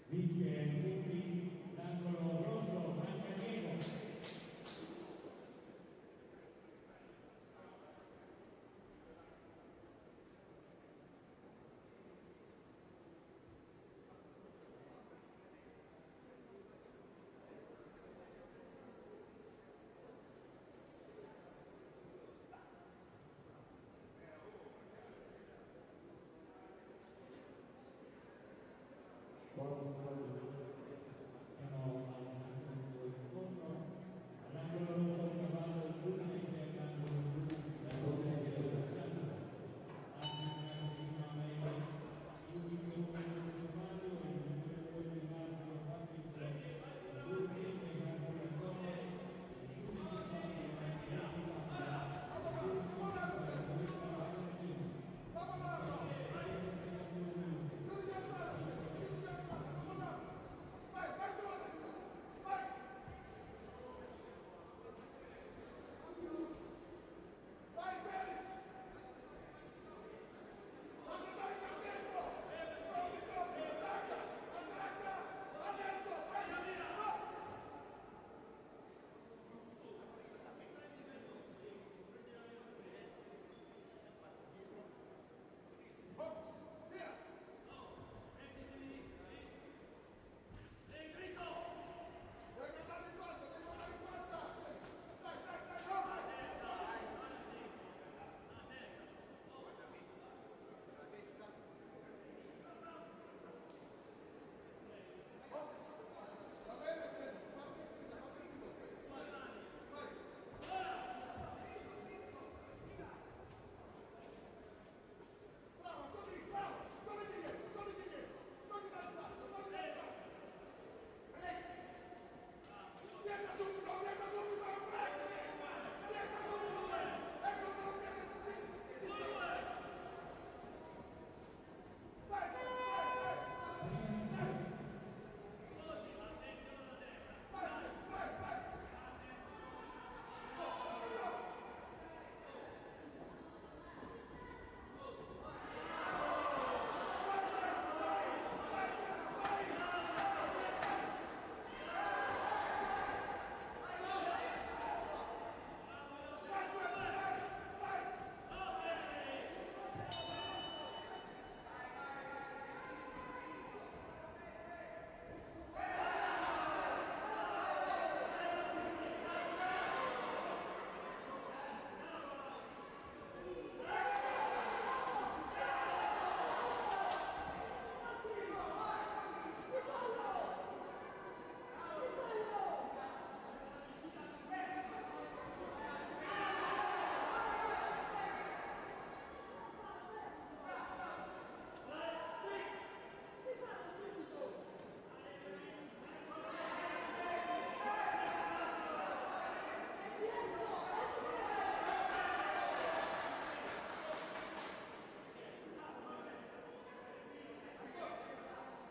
Vince quindi l'angolo rosso, Francesco. Buon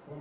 C'è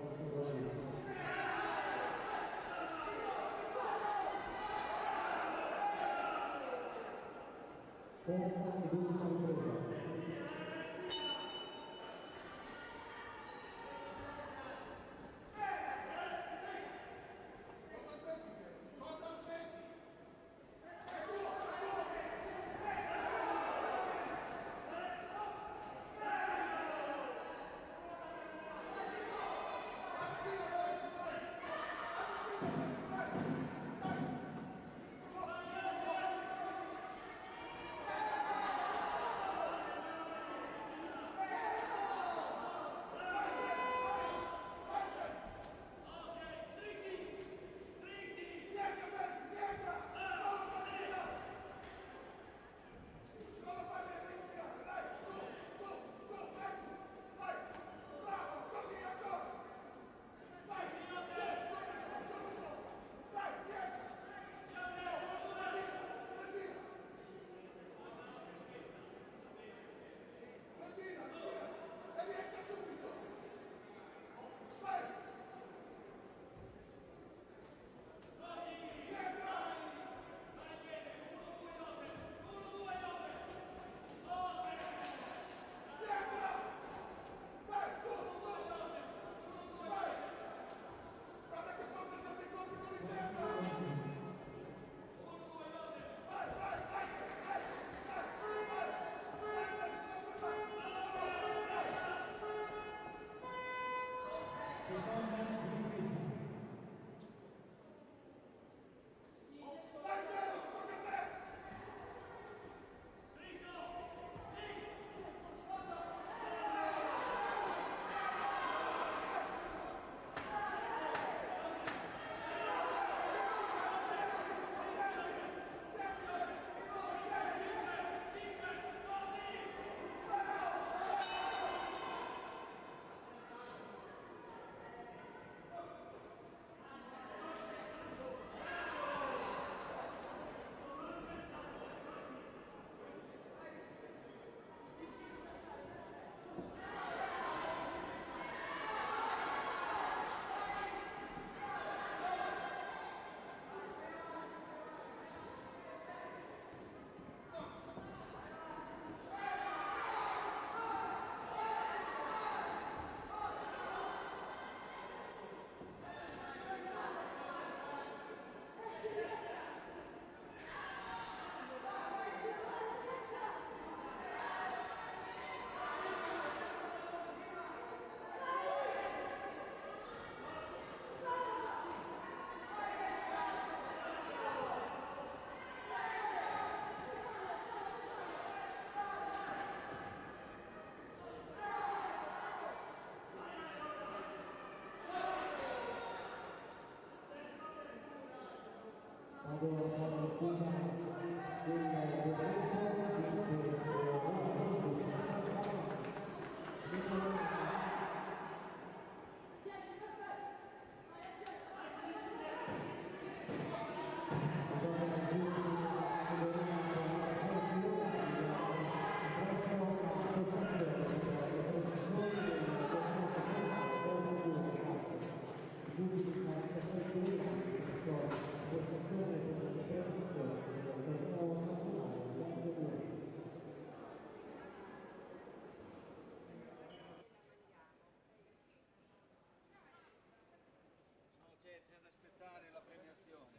da aspettare la premiazione.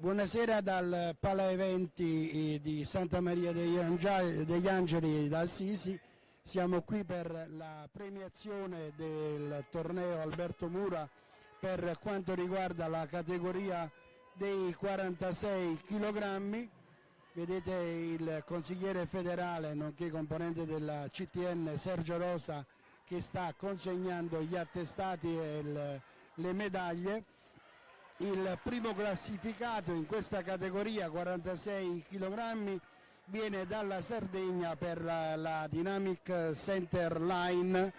Buonasera dal Pala Eventi di Santa Maria degli Angeli d'Assisi. Siamo qui per la premiazione del torneo Alberto Mura per quanto riguarda la categoria dei 46 kg. Vedete il consigliere federale nonché componente della CTN Sergio Rosa che sta consegnando gli attestati e le medaglie. Il primo classificato in questa categoria 46 kg viene dalla Sardegna per la Dynamic Center Line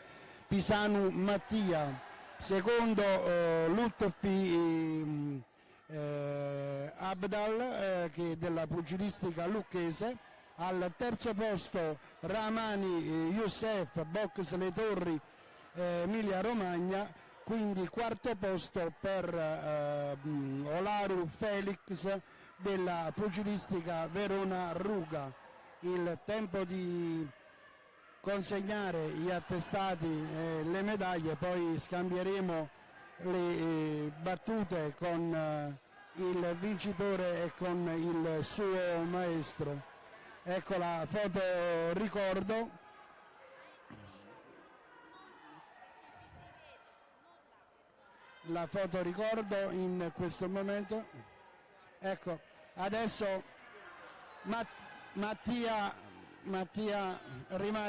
Pisanu Mattia, secondo Lutfi Abdal che è della pugilistica lucchese, al terzo posto Ramani Youssef Box Le Torri Emilia Romagna, quindi quarto posto per Olaru Felix della pugilistica Verona Ruga. Il tempo di consegnare gli attestati e le medaglie, poi scambieremo le battute con il vincitore e con il suo maestro. Ecco la foto ricordo. La foto ricordo in questo momento. Ecco, adesso Mattia rimane